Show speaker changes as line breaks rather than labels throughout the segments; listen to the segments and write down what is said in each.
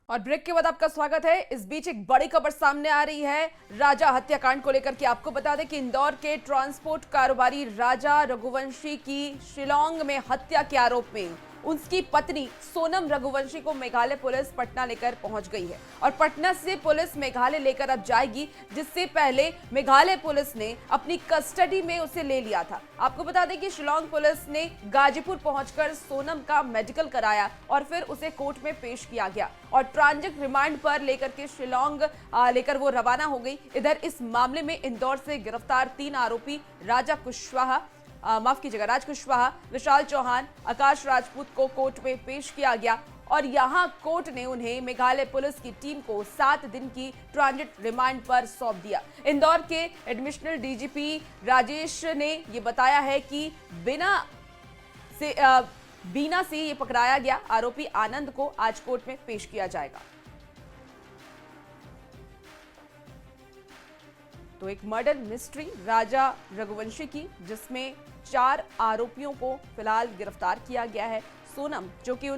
और ब्रेक के बाद आपका स्वागत है। इस बीच एक बड़ी खबर सामने आ रही है राजा हत्याकांड को लेकर के। आपको बता दें कि इंदौर के ट्रांसपोर्ट कारोबारी राजा रघुवंशी की शिलांग में हत्या के आरोप में उसकी पत्नी सोनम रघुवंशी को मेघालय पुलिस पटना लेकर पहुंच गई है और पटना से पुलिस मेघालय लेकर अब जाएगी, जिससे पहले मेघालय पुलिस ने अपनी कस्टडी में उसे ले लिया था। आपको बता दें कि शिलांग पुलिस ने गाजीपुर पहुंचकर सोनम का मेडिकल कराया और फिर उसे कोर्ट में पेश किया गया और ट्रांजिट रिमांड पर लेकर के शिलांग लेकर वो रवाना हो गई। इधर इस मामले में इंदौर से गिरफ्तार 3 आरोपी राज कुशवाहा, विशाल चौहान, आकाश राजपूत को कोर्ट में पेश किया गया और यहां कोर्ट ने उन्हें मेघालय पुलिस की टीम को 7 दिन की ट्रांजिट रिमांड पर सौंप दिया। इंदौर के एडिशनल डीजीपी राजेश ने यह बताया है कि बीना से ये पकड़ाया गया आरोपी आनंद को आज कोर्ट में पेश किया जाएगा। तो एक मर्डर मिस्ट्री राजा रघुवंशी की, जिसमें 4 आरोपियों को फिलहाल गिरफ्तार किया गया है। सोनम जो कि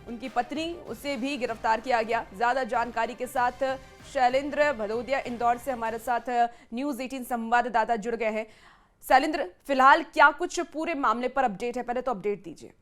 उनकी पत्नी, उसे भी गिरफ्तार किया गया। ज्यादा जानकारी के साथ शैलेंद्र भदौदिया इंदौर से हमारे साथ न्यूज़ 18 संवाददाता जुड़ गए हैं। शैलेंद्र, फिलहाल क्या कुछ पूरे मामले पर अपडेट है, पहले तो अपडेट दीजिए।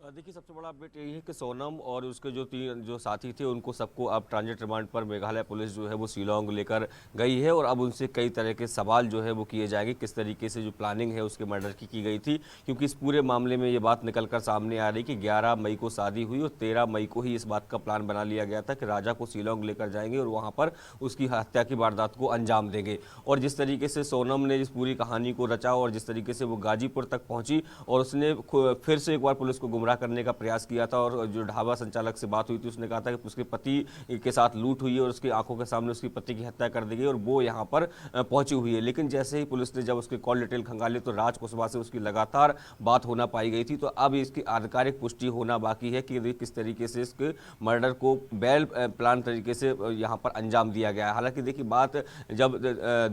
देखिए, सबसे बड़ा अपडेट यही है कि सोनम और उसके जो साथी थे उनको सबको अब ट्रांजिट रिमांड पर मेघालय पुलिस जो है वो शिलांग लेकर गई है और अब उनसे कई तरह के सवाल जो है वो किए जाएंगे। किस तरीके से जो प्लानिंग है उसके मर्डर की गई थी, क्योंकि इस पूरे मामले में ये बात निकलकर सामने आ रही कि 11 मई को शादी हुई और 13 मई को ही इस बात का प्लान बना लिया गया था कि राजा को शिलांग लेकर जाएंगे और वहाँ पर उसकी हत्या की वारदात को अंजाम देंगे। और जिस तरीके से सोनम ने इस पूरी कहानी को रचा और जिस तरीके से वो गाजीपुर तक पहुंची और उसने फिर से एक बार पुलिस को गुमराह करने का प्रयास किया था और जो ढाबा संचालक से बात हुई थी उसने कहा था कि उसके पति के साथ लूट हुई है और उसकी आंखों के सामने उसकी पति की हत्या कर दी गई और वो यहाँ पर पहुंची हुई है। लेकिन जैसे ही पुलिस ने जब उसके कॉल डिटेल खंगाले तो राज कुशवाहा से उसकी लगातार बात होना पाई गई थी। तो अब इसकी आधिकारिक पुष्टि होना बाकी है कि किस तरीके से इसके मर्डर को वेल प्लान तरीके से यहाँ पर अंजाम दिया गया है। हालांकि देखिए, बात जब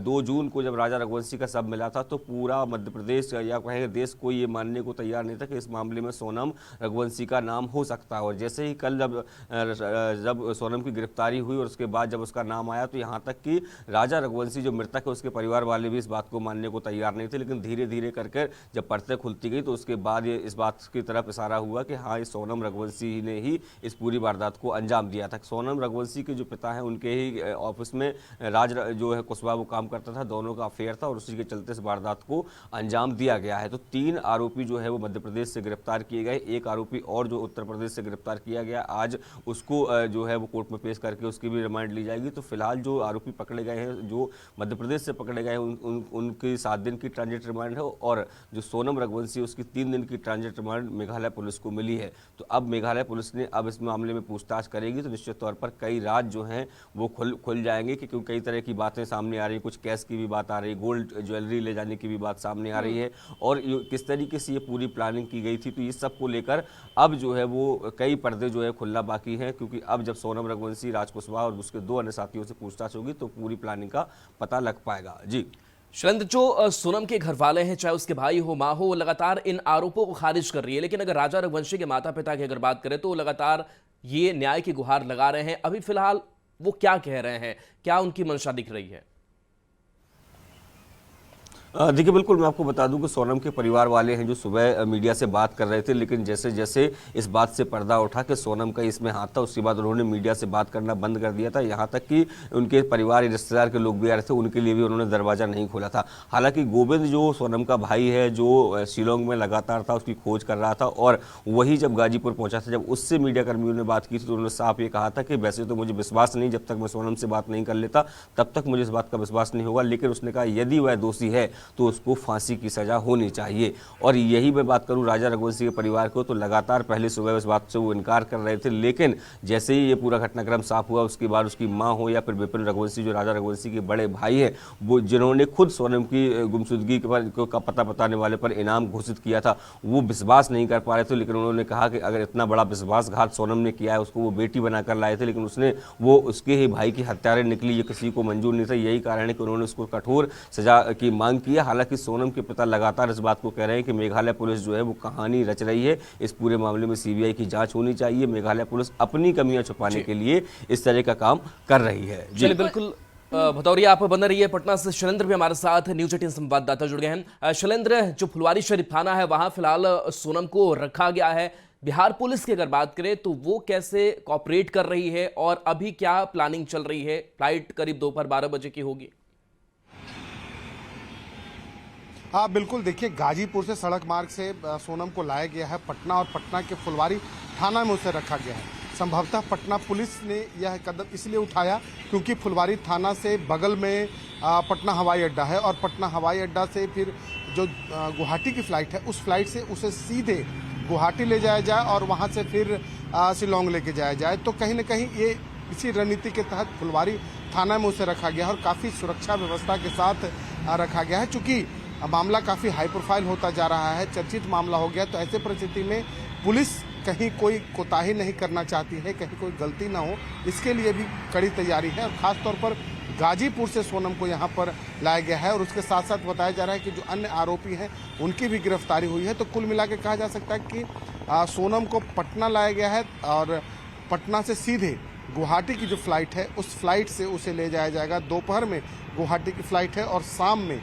2 जून को जब राजा रघुवंशी का शव मिला था तो पूरा मध्य प्रदेश या कहेंगे देश को ये मानने को तैयार नहीं था कि इस मामले में सोनम रघुवंशी का नाम हो सकता है। और जैसे ही कल जब सोनम की गिरफ्तारी हुई और उसके बाद जब उसका नाम आया तो यहां तक कि राजा रघुवंशी जो मृतक है उसके परिवार वाले भी इस बात को मानने को तैयार नहीं थे। लेकिन धीरे धीरे करके जब परतें खुलती गई तो उसके बाद ये इस बात की तरफ इशारा हुआ कि हाँ, इस सोनम रघुवंशी ने ही इस पूरी वारदात को अंजाम दिया था। सोनम रघुवंशी के जो पिता हैं उनके ही ऑफिस में राज जो है कुशवाहा वो काम करता था, दोनों का अफेयर था और उसी के चलते इस वारदात को अंजाम दिया गया है। तो 3 आरोपी जो है वो मध्य प्रदेश से गिरफ्तार किए गए। एक आरोपी और जो उत्तर प्रदेश से गिरफ्तार किया गया, आज उसको जो है वो कोर्ट में पेश करके उसकी भी रिमांड ली जाएगी। तो फिलहाल जो आरोपी पकड़े गए हैं, जो मध्य प्रदेश से पकड़े गए हैं, उनकी 7 दिन की ट्रांजिट रिमांड है और जो सोनम रघुवंशी उसकी 3 दिन की ट्रांजिट रिमांड मेघालय पुलिस को मिली है। तो अब मेघालय पुलिस ने अब इस मामले में पूछताछ करेगी तो निश्चित तौर पर कई राज जो हैं वो खुल जाएंगे, क्योंकि कई तरह की बातें सामने आ रही है। कुछ कैश की भी बात आ रही है, गोल्ड ज्वेलरी ले जाने की भी बात सामने आ रही है और किस तरीके से ये पूरी प्लानिंग की गई थी। तो ये सबको लेकर अब जो है वो कई पर्दे जो है खुलना बाकी है, क्योंकि अब जब सोनम रघुवंशी, राज कुशवाहा और उसके 2 अन्य साथियों से पूछताछ होगी तो पूरी प्लानिंग का पता लग पाएगा। जी
शैलेंद्र, जो सोनम के घर वाले हैं, चाहे उसके भाई हो, माँ हो, वो लगातार इन आरोपों को खारिज कर रही है। लेकिन अगर राजा रघुवंशी के माता पिता की अगर बात करें तो लगातार ये न्याय की गुहार लगा रहे हैं। अभी फिलहाल वो क्या कह रहे हैं, क्या उनकी मंशा दिख रही है?
देखिए, बिल्कुल मैं आपको बता दूं कि सोनम के परिवार वाले हैं जो सुबह मीडिया से बात कर रहे थे, लेकिन जैसे जैसे इस बात से पर्दा उठा कि सोनम का इसमें हाथ था, उसके बाद उन्होंने मीडिया से बात करना बंद कर दिया था। यहाँ तक कि उनके परिवार रिश्तेदार के लोग भी आ रहे थे, उनके लिए भी उन्होंने दरवाज़ा नहीं खोला था। हालांकि गोविंद जो सोनम का भाई है, जो शिलांग में लगातार था, उसकी खोज कर रहा था और वही जब गाजीपुर पहुंचा था, जब उससे मीडिया कर्मियों ने बात की थी तो उन्होंने साफ ये कहा था कि वैसे तो मुझे विश्वास नहीं, जब तक मैं सोनम से बात नहीं कर लेता तब तक मुझे इस बात का विश्वास नहीं होगा। लेकिन उसने कहा यदि वह दोषी है तो उसको फांसी की सजा होनी चाहिए। और यही मैं बात करूं राजा रघुवंशी के परिवार को, तो लगातार पहले सुबह इस बात से वो इनकार कर रहे थे, लेकिन जैसे ही ये पूरा घटनाक्रम साफ हुआ उसके बाद उसकी मां हो या फिर विपिन रघुवंशी जो राजा रघुवंशी के बड़े भाई हैं, वो जिन्होंने खुद सोनम की गुमशुदगी का पता बताने वाले पर इनाम घोषित किया था, वो विश्वास नहीं कर पा रहे थे। लेकिन उन्होंने कहा कि अगर इतना बड़ा विश्वासघात सोनम ने किया है, उसको वो बेटी बनाकर लाए थे, लेकिन वो उसके ही भाई की हत्यारे निकली, ये किसी को मंजूर नहीं था। यही कारण है कि उन्होंने उसको कठोर सजा की मांग किया। हालांकि सोनम के पिता लगातार इस बात को कह रहे हैं कि मेघालय पुलिस जो है वो कहानी रच रही है, इस पूरे मामले में सीबीआई की जांच होनी चाहिए। मेघालय पुलिस अपनी कमियां छुपाने के लिए इस तरह का काम कर रही है।
चलिए, बिल्कुल भदौरिया आप बने रहिए। पटना से शैलेंद्र भी हमारे साथ न्यूज 18 संवाददाता जुड़ गए हैं। शैलेंद्र, जो फुलवारी शरीफ थाना है वहां फिलहाल सोनम को रखा गया है। बिहार पुलिस की अगर बात करें तो वो कैसे कॉपरेट कर रही है और अभी क्या प्लानिंग चल रही है? फ्लाइट करीब दोपहर 12 बजे की होगी।
हाँ बिल्कुल, देखिए गाजीपुर से सड़क मार्ग से सोनम को लाया गया है पटना, और पटना के फुलवारी थाना में उसे रखा गया है। संभवतः पटना पुलिस ने यह कदम इसलिए उठाया क्योंकि फुलवारी थाना से बगल में पटना हवाई अड्डा है, और पटना हवाई अड्डा से फिर जो गुवाहाटी की फ़्लाइट है उस फ्लाइट से उसे सीधे गुवाहाटी ले जाया जाए और वहाँ से फिर शिलोंग लेके जाया जाए। तो कहीं ना कहीं ये इसी रणनीति के तहत फुलवारी थाना में उसे रखा गया है और काफ़ी सुरक्षा व्यवस्था के साथ रखा गया है। चूँकि मामला काफ़ी हाई प्रोफाइल होता जा रहा है, चर्चित मामला हो गया, तो ऐसे परिस्थिति में पुलिस कहीं कोई कोताही नहीं करना चाहती है, कहीं कोई गलती ना हो, इसके लिए भी कड़ी तैयारी है। और ख़ास तौर पर गाजीपुर से सोनम को यहाँ पर लाया गया है, और उसके साथ साथ बताया जा रहा है कि जो अन्य आरोपी हैं उनकी भी गिरफ्तारी हुई है। तो कुल मिला के कहा जा सकता है कि सोनम को पटना लाया गया है, और पटना से सीधे गुवाहाटी की जो फ्लाइट है उस फ्लाइट से उसे ले जाया जाएगा। दोपहर में गुवाहाटी की फ्लाइट है और शाम में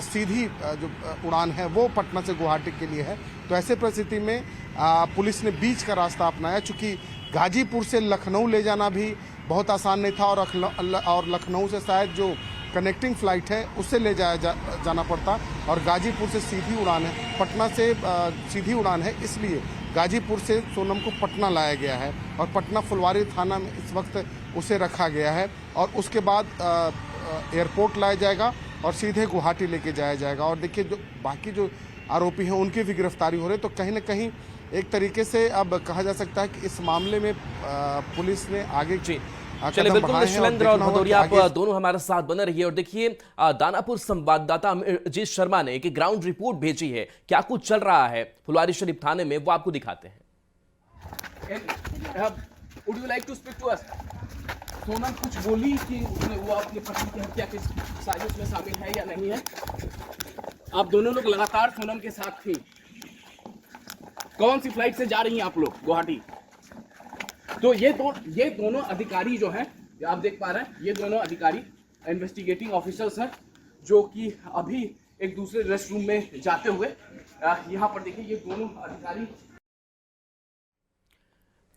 सीधी जो उड़ान है वो पटना से गुवाहाटी के लिए है। तो ऐसे परिस्थिति में पुलिस ने बीच का रास्ता अपनाया, चूँकि गाजीपुर से लखनऊ ले जाना भी बहुत आसान नहीं था, और लखनऊ से शायद जो कनेक्टिंग फ़्लाइट है उससे ले जाना पड़ता, और गाजीपुर से सीधी उड़ान है, पटना से सीधी उड़ान है, इसलिए गाजीपुर से सोनम को पटना लाया गया है और पटना फुलवारी थाना में इस वक्त उसे रखा गया है, और उसके बाद एयरपोर्ट लाया जाएगा और सीधे गुवाहाटी लेके जाया जाएगा। और देखिए जो बाकी जो आरोपी हैं उनकी भी गिरफ्तारी हो रही है। तो कहीं ना कहीं एक तरीके से अब कहा जा सकता है कि इस मामले में पुलिस ने आगे
चलिए, बिल्कुल शैलेंद्र और भदौरिया आप दोनों हमारे साथ बने रहिए। और देखिए, दानापुर संवाददाता अजीत शर्मा ने एक ग्राउंड रिपोर्ट भेजी है, क्या कुछ चल रहा है फुलवारी शरीफ थाने में, वो आपको दिखाते हैं।
Would you like to speak to us? Sonam कुछ बोली कि वो अपने पति की हत्या की साजिश में शामिल है या नहीं है? आप दोनों लोग लगातार सोनम के साथ थी। कौन सी फ्लाइट से जा रही हैं आप लोग गुवाहाटी? तो ये दोनों अधिकारी जो हैं, आप देख पा रहे हैं, ये दोनों अधिकारी इन्वेस्टिगेटिंग ऑफिसर्स हैं, जो कि अभी एक दूसरे रेस्ट रूम में जाते हुए यहाँ पर देखिए ये दोनों अधिकारी।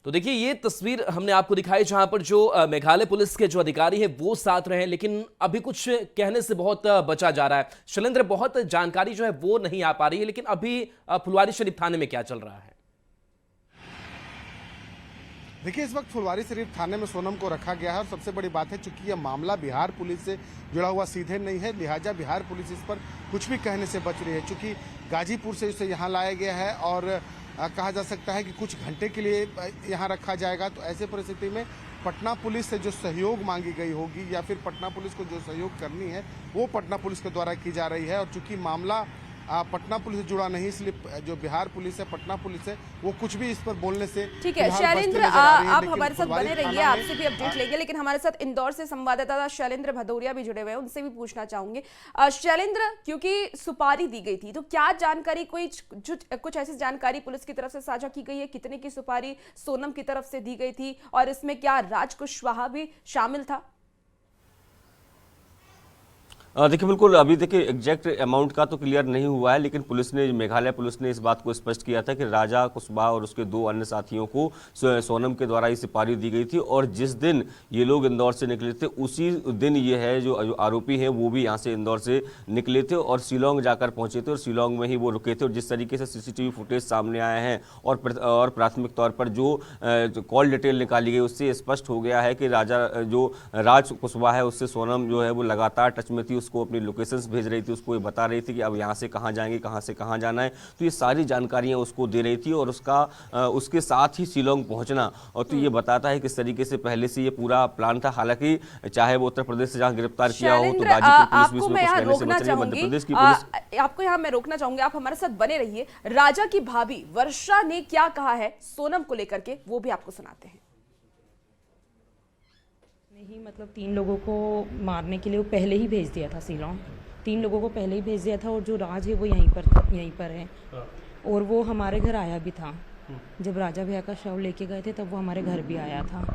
तो देखिए, ये तस्वीर हमने आपको दिखाई जहां पर जो मेघालय पुलिस के जो अधिकारी हैं वो साथ रहे, लेकिन अभी कुछ कहने से बहुत बचा जा रहा है। शैलेंद्र, बहुत जानकारी जो है वो नहीं आ पा रही है, लेकिन अभी फुलवारी शरीफ थाने में क्या चल रहा है?
देखिए, इस वक्त फुलवारी शरीफ थाने में सोनम को रखा गया है, और सबसे बड़ी बात है चूंकि यह मामला बिहार पुलिस से जुड़ा हुआ सीधे नहीं है, लिहाजा बिहार पुलिस इस पर कुछ भी कहने से बच रही है। चूंकि गाजीपुर से इसे यहाँ लाया गया है और कहा जा सकता है कि कुछ घंटे के लिए यहाँ रखा जाएगा, तो ऐसे परिस्थिति में पटना पुलिस से जो सहयोग मांगी गई होगी या फिर पटना पुलिस को जो सहयोग करनी है वो पटना पुलिस के द्वारा की जा रही है। और चूंकि मामला पटना पुलिस से जुड़ा नहीं, इसलिए जो बिहार पुलिस है, पटना पुलिस है, वो कुछ भी इस पर बोलने से
ठीक है। शैलेंद्र, आप हमारे साथ बने रहिए, आपसे भी अपडेट लेंगे, लेकिन हमारे साथ इंदौर से संवाददाता शैलेंद्र भदौरिया भी जुड़े हुए हैं, उनसे भी पूछना चाहूंगे। शैलेंद्र, क्योंकि सुपारी दी गई थी, तो क्या जानकारी, कुछ ऐसी जानकारी पुलिस की तरफ से साझा की गई है? कितने की सुपारी सोनम की तरफ से दी गई थी, और इसमें क्या राज कुशवाहा भी शामिल था?
देखिए, बिल्कुल अभी देखिए एग्जैक्ट अमाउंट का तो क्लियर नहीं हुआ है, लेकिन पुलिस ने, मेघालय पुलिस ने इस बात को स्पष्ट किया था कि राजा कुशवाहा और उसके 2 अन्य साथियों को सोनम के द्वारा ये सुपारी दी गई थी, और जिस दिन ये लोग इंदौर से निकले थे उसी दिन ये है जो आरोपी हैं वो भी यहाँ से इंदौर से निकले थे और शिलोंग जाकर पहुंचे थे, और शिलोंग में ही वो रुके थे। और जिस तरीके से सीसीटीवी फुटेज सामने आए हैं और प्राथमिक तौर पर जो कॉल डिटेल निकाली गई उससे स्पष्ट हो गया है कि राज कुशवाहा है उससे सोनम जो है वो लगातार टच में थी, उसको अपनी लोकेशंस भेज रही थी, उसको ये बता रही थी कि अब यहाँ से कहाँ जाएंगे, कहाँ से कहाँ जाना है, तो ये सारी जानकारियाँ उसको दे रही थी, और उसके साथ ही शिलोंग पहुँचना, और तो ये बताता है किस तरीके से पहले से ये पूरा प्लान था। हालांकि चाहे वो उत्तर प्रदेश से जहाँ गिरफ्तार किया हो, तो गाजीपुर पुलिस भी इसमें कुछ कहने से बच रही है, मध्य प्रदेश की पुलिस।
आपको यहाँ मैं रोकना चाहूंगी, आप हमारे साथ बने रहिए। राजा की भाभी वर्षा ने क्या कहा है सोनम को लेकर के, वो भी आपको सुनाते हैं।
नहीं, मतलब 3 लोगों को मारने के लिए वो पहले ही भेज दिया था शिलोंग, 3 लोगों को पहले ही भेज दिया था, और जो राज है वो यहीं पर है। और वो हमारे घर आया भी था। जब राजा भैया का शव लेके गए थे तब वो हमारे घर भी आया था।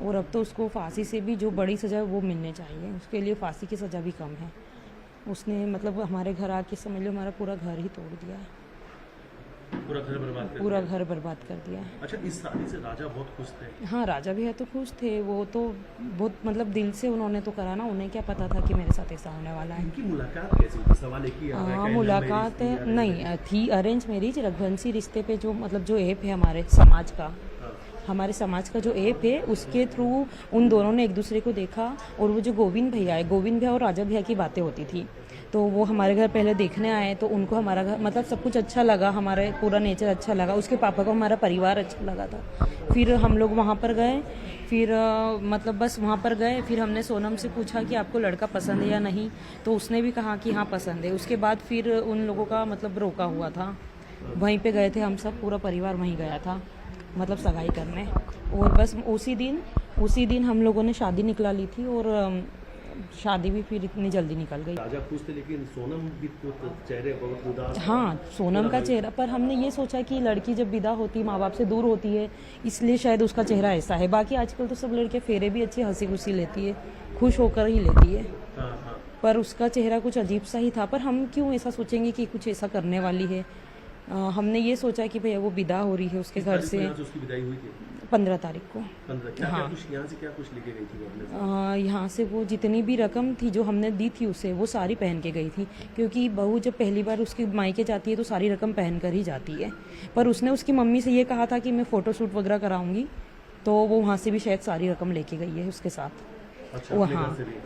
और अब तो उसको फांसी से भी जो बड़ी सज़ा है वो मिलनी चाहिए, उसके लिए फांसी की सज़ा भी कम है। उसने मतलब हमारे घर आके समझ लो हमारा पूरा घर ही तोड़ दिया है, पूरा घर बर्बाद कर दिया है।
अच्छा, इस शादी से राजा बहुत खुश थे?
हाँ, राजा भैया तो खुश थे, वो तो बहुत मतलब दिल से उन्होंने तो करा ना, उन्हें क्या पता था कि मेरे साथ ऐसा होने वाला है।
इनकी मुलाकात कैसी हुई? सवाल एक ही आ रहा है कि
मुलाकात नहीं थी, अरेंज मैरिज। रघुवंशी रिश्ते पे जो मतलब जो ऐप है हमारे समाज का जो ऐप है उसके थ्रू उन दोनों ने एक दूसरे को देखा। और वो जो गोविंद भैया और राजा भैया की बातें होती थी, तो वो हमारे घर पहले देखने आए, तो उनको हमारा घर मतलब सब कुछ अच्छा लगा, हमारे पूरा नेचर अच्छा लगा, उसके पापा को हमारा परिवार अच्छा लगा था। फिर हम लोग वहाँ पर गए, फिर मतलब बस वहाँ पर गए। फिर हमने सोनम से पूछा कि आपको लड़का पसंद है या नहीं, तो उसने भी कहा कि हाँ पसंद है। उसके बाद फिर उन लोगों का मतलब रोका हुआ था, वहीं पे गए थे हम सब, पूरा परिवार वहीं गया था मतलब सगाई करने। और बस उसी दिन हम लोगों ने शादी निकला ली थी, और शादी भी फिर इतनी जल्दी निकल गई।
राजा खुश थे, लेकिन सोनम भी तो चेहरे बहुत उदास।
हाँ, सोनम का चेहरा, पर हमने ये सोचा कि लड़की जब विदा होती माँ बाप से दूर होती है, इसलिए शायद उसका चेहरा ऐसा है। बाकी आजकल तो सब लड़के फेरे भी अच्छी हंसी खुशी लेती है, खुश होकर ही लेती है। पर उसका चेहरा कुछ अजीब सा ही था। पर हम क्यों ऐसा सोचेंगे कि कुछ ऐसा करने वाली है। हमने ये सोचा कि भैया वो विदा हो रही है उसके घर से।
उसकी विदाई हुई थी
15 तारीख को।
हाँ, यहाँ से क्या कुछ लेके गई थी वो?
यहाँ से वो जितनी भी रकम थी जो हमने दी थी उसे, वो सारी पहन के गई थी, क्योंकि बहू जब पहली बार उसकी मायके जाती है तो सारी रकम पहन कर ही जाती है। पर उसने उसकी मम्मी से ये कहा था कि मैं फ़ोटोशूट वगैरह कराऊंगी, तो वो वहाँ से भी शायद सारी रकम लेके गई है उसके साथ।
अच्छा,
वो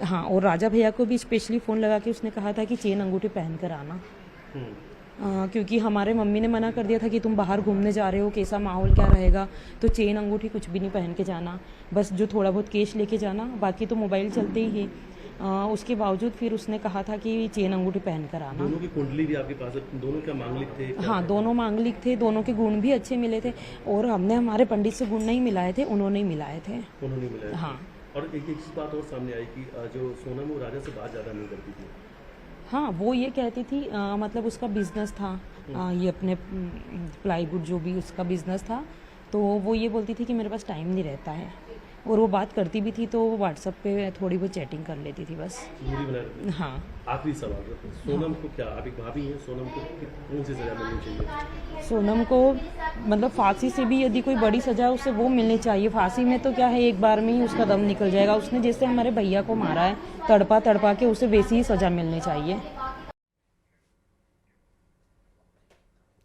हाँ, और राजा भैया को भी स्पेशली फ़ोन लगा के उसने कहा था कि चेन अंगूठी पहन कर आना। क्योंकि हमारे मम्मी ने मना कर दिया था कि तुम बाहर घूमने जा रहे हो, कैसा माहौल क्या रहेगा, तो चेन अंगूठी कुछ भी नहीं पहन के जाना, बस जो थोड़ा बहुत कैश लेके जाना, बाकी तो मोबाइल चलते ही है। उसके बावजूद फिर उसने कहा था कि चेन अंगूठी पहन कर आना।
दोनों की कुंडली भी आपके पास है? दोनों क्या मांगलिक थे?
हाँ, दोनों मांगलिक थे, दोनों के गुण भी अच्छे मिले थे। और हमने हमारे पंडित से गुण नहीं मिलाए थे, उन्होंने ही मिलाए थे।
उन्होंने मिलाए?
हाँ।
और एक बात और सामने आई कि जो सोनम वो राजा से बात ज़्यादा नहीं करती थी।
हाँ, वो ये कहती थी मतलब उसका बिजनेस था, ये अपने प्लाईवुड जो भी उसका बिजनेस था, तो वो ये बोलती थी कि मेरे पास टाइम नहीं रहता है। और वो बात करती भी थी तो वो व्हाट्सएप पे थोड़ी बहुत चैटिंग कर लेती थी बस।
दूरी बना रखती थी।
हाँ।
आखिरी सवाल, सोनम को क्या, आप एक भाभी हैं, सोनम को कौन सी सजा मिलनी चाहिए?
सोनम को मतलब फांसी से भी यदि कोई बड़ी सजा है उसे वो मिलनी चाहिए। फांसी में तो क्या है, एक बार में ही उसका दम निकल जाएगा। उसने जैसे हमारे भैया को मारा है तड़पा के, उसे वैसी ही सजा मिलनी चाहिए।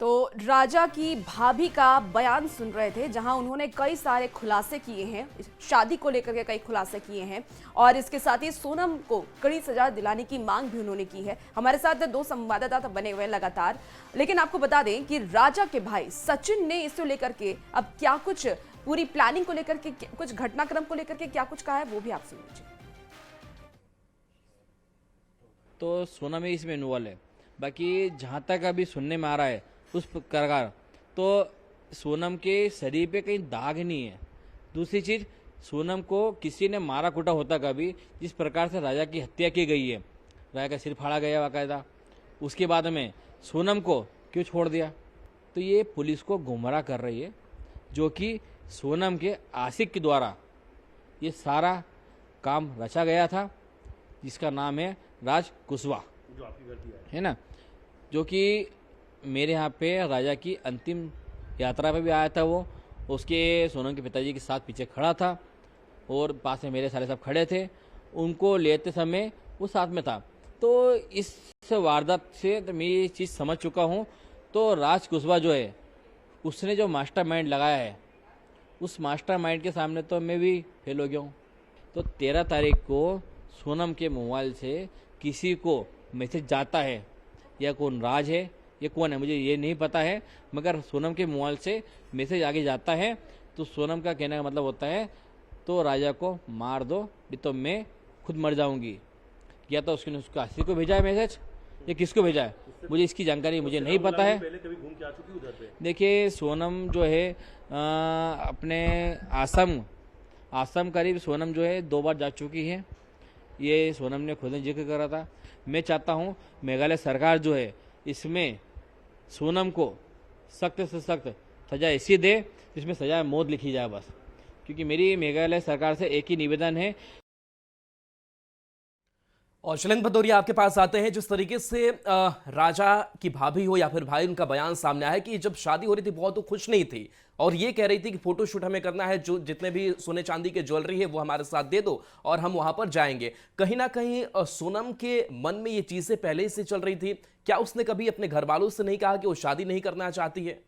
तो राजा की भाभी का बयान सुन रहे थे, जहां उन्होंने कई सारे खुलासे किए हैं, शादी को लेकर के कई खुलासे किए हैं, और इसके साथ ही सोनम को कड़ी सजा दिलाने की मांग भी उन्होंने की है। हमारे साथ 2 संवाददाता बने हुए हैं लगातार, लेकिन आपको बता दें कि राजा के भाई सचिन ने इसको लेकर के अब क्या कुछ पूरी प्लानिंग को लेकर के, कुछ घटनाक्रम को लेकर के क्या कुछ कहा है, वो भी आप सुन लीजिए।
तो सोनम ही इसमें इन्वॉल्व है। बाकी जहाँ तक अभी सुनने में आ रहा है उस प्रकार तो सोनम के शरीर पे कहीं दाग नहीं है। दूसरी चीज, सोनम को किसी ने मारा कूटा होता कभी, जिस प्रकार से राजा की हत्या की गई है, राजा का सिर फाड़ा गया बाकायदा, उसके बाद में सोनम को क्यों छोड़ दिया? तो ये पुलिस को गुमराह कर रही है, जो कि सोनम के आशिक के द्वारा ये सारा काम रचा गया था, जिसका नाम है राज कुशवाहा,
जो आपकी गलती
है ना, जो कि मेरे यहाँ पे राजा की अंतिम यात्रा पे भी आया था। वो उसके सोनम के पिताजी के साथ पीछे खड़ा था, और पास में मेरे सारे सब खड़े थे, उनको लेते समय वो साथ में था। तो इस वारदात से तो मैं ये चीज़ समझ चुका हूँ। तो राज कुशवाहा जो है, उसने जो मास्टरमाइंड लगाया है, उस मास्टरमाइंड के सामने तो मैं भी फेल हो गया हूँ। तो 13 तारीख को सोनम के मोबाइल से किसी को मैसेज जाता है, या कौन राज है, ये कौन है मुझे ये नहीं पता है, मगर सोनम के मोबाइल से मैसेज आगे जाता है, तो सोनम का कहने का मतलब होता है तो राजा को मार दो, नहीं तो मैं खुद मर जाऊंगी। या तो उसने उसका आशिक को भेजा है मैसेज, या किसको भेजा है मुझे इसकी जानकारी मुझे नहीं पता है।
पहले कभी घूम के आ चुकी उधर पे?
देखिए, सोनम जो है अपने आसम करीब सोनम जो है 2 बार जा चुकी है। ये सोनम ने खुद ने जिक्र करा था। मैं चाहता हूँ मेघालय सरकार जो है इसमें सोनम को सख्त से सख्त सजा ऐसी दे जिसमें सजा मौत लिखी जाए बस, क्योंकि मेरी मेघालय सरकार से एक ही निवेदन है।
और शैलेंद्र भदौरिया, आपके पास आते हैं। जिस तरीके से राजा की भाभी हो या फिर भाई, उनका बयान सामने आया कि जब शादी हो रही थी बहुत तो खुश नहीं थी और ये कह रही थी कि फोटोशूट हमें करना है, जो जितने भी सोने चांदी के ज्वेलरी है वो हमारे साथ दे दो और हम वहां पर जाएंगे। कहीं ना कहीं सोनम के मन में ये चीजें पहले से चल रही थी। क्या उसने कभी अपने घर वालों से नहीं कहा कि वो शादी नहीं करना चाहती है?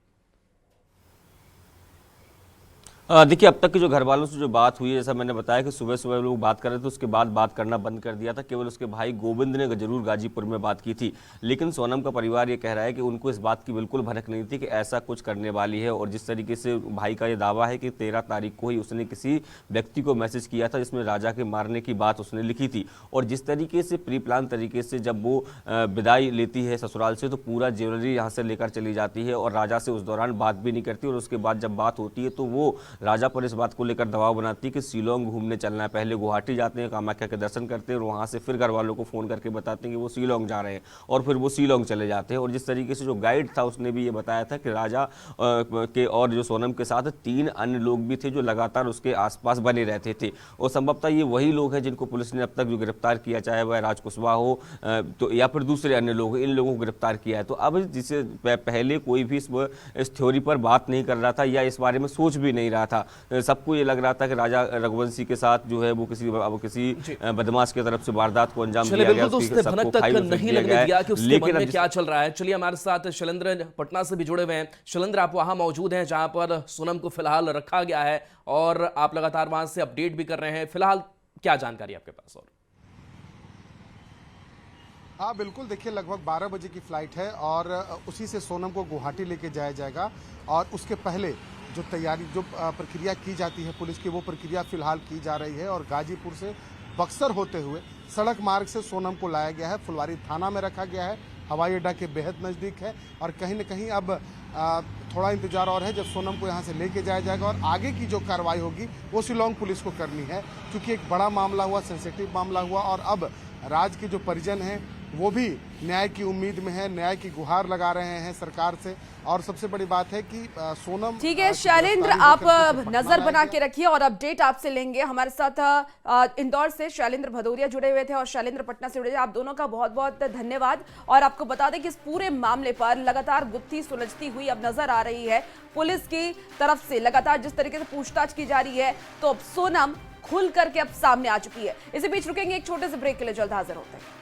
देखिए, अब तक की जो घर वालों से जो बात हुई है, जैसा मैंने बताया कि सुबह सुबह लोग बात कर रहे थे, उसके बाद बात करना बंद कर दिया था। केवल उसके भाई गोविंद ने जरूर गाजीपुर में बात की थी, लेकिन सोनम का परिवार ये कह रहा है कि उनको इस बात की बिल्कुल भनक नहीं थी कि ऐसा कुछ करने वाली है। और जिस तरीके से भाई का ये दावा है कि 13 तारीख को ही उसने किसी व्यक्ति को मैसेज किया था जिसमें राजा के मारने की बात उसने लिखी थी, और जिस तरीके से प्री प्लान तरीके से जब वो विदाई लेती है ससुराल से तो पूरा ज्वेलरी यहाँ से लेकर चली जाती है और राजा से उस दौरान बात भी नहीं करती। और उसके बाद जब बात होती है तो वो राजा पर इस बात को लेकर दबाव बनाती है कि शिलोंग घूमने चलना है। पहले गुवाहाटी जाते हैं, कामाख्या के दर्शन करते हैं और वहाँ से फिर घर वालों को फ़ोन करके बताते हैं कि वो शिलोंग जा रहे हैं और फिर वो शिलोंग चले जाते हैं। और जिस तरीके से जो गाइड था उसने भी ये बताया था कि राजा के और जो सोनम के साथ 3 अन्य लोग भी थे जो लगातार उसके आसपास बने रहते थे। और संभवतः ये वही लोग हैं जिनको पुलिस ने अब तक जो गिरफ्तार किया, चाहे वह राज कुशवाहा हो तो या फिर दूसरे अन्य लोग, इन लोगों को गिरफ्तार किया है। तो अब जिसे पहले कोई भी इस थ्योरी पर बात नहीं कर रहा था या इस बारे में सोच भी नहीं रहा था। सबको ये लग रहा था कि राजा रघुवंशी के साथ जो है वो किसी बदमाश की तरफ से वारदात को अंजाम दिया गया,
उसने भनक तक नहीं लगने दिया कि उसके मन में क्या चल रहा है। चलिए, हमारे साथ शैलेंद्र पटना से भी जुड़े हुए हैं। शैलेंद्र, आप वहां मौजूद हैं जहां पर सोनम को फिलहाल रखा गया है और आप लगातार वहां से अपडेट भी कर रहे हैं। फिलहाल क्या जानकारी आपके पास? और
हाँ बिल्कुल, देखिए लगभग 12 बजे की फ्लाइट है और उसी से सोनम को गुवाहाटी लेके जाया जाएगा। और उसके पहले जो तैयारी, जो प्रक्रिया की जाती है पुलिस की, वो प्रक्रिया फिलहाल की जा रही है। और गाजीपुर से बक्सर होते हुए सड़क मार्ग से सोनम को लाया गया है, फुलवारी थाना में रखा गया है, हवाई अड्डा के बेहद नज़दीक है। और कहीं न कहीं अब थोड़ा इंतजार और है जब सोनम को यहाँ से लेके जाया जाएगा और आगे की जो कार्रवाई होगी वो शिलोंग पुलिस को करनी है, क्योंकि एक बड़ा मामला हुआ, सेंसिटिव मामला हुआ। और अब राज के जो परिजन हैं वो भी न्याय की उम्मीद में है, न्याय की गुहार लगा रहे हैं सरकार से। और सबसे बड़ी बात है कि सोनम,
ठीक है शैलेंद्र, आप नजर बना के रखिए और अपडेट आपसे लेंगे। हमारे साथ इंदौर से शैलेंद्र भदौरिया जुड़े हुए थे और शैलेंद्र पटना से जुड़े थे। आप दोनों का बहुत बहुत धन्यवाद। और आपको बता दें कि इस पूरे मामले पर लगातार गुत्थी सुलझती हुई अब नजर आ रही है पुलिस की तरफ से। लगातार जिस तरीके से पूछताछ की जा रही है तो अब सोनम खुल करके अब सामने आ चुकी है। इसी बीच रुकेंगे एक छोटे से ब्रेक के लिए, जल्द हाजिर होते हैं।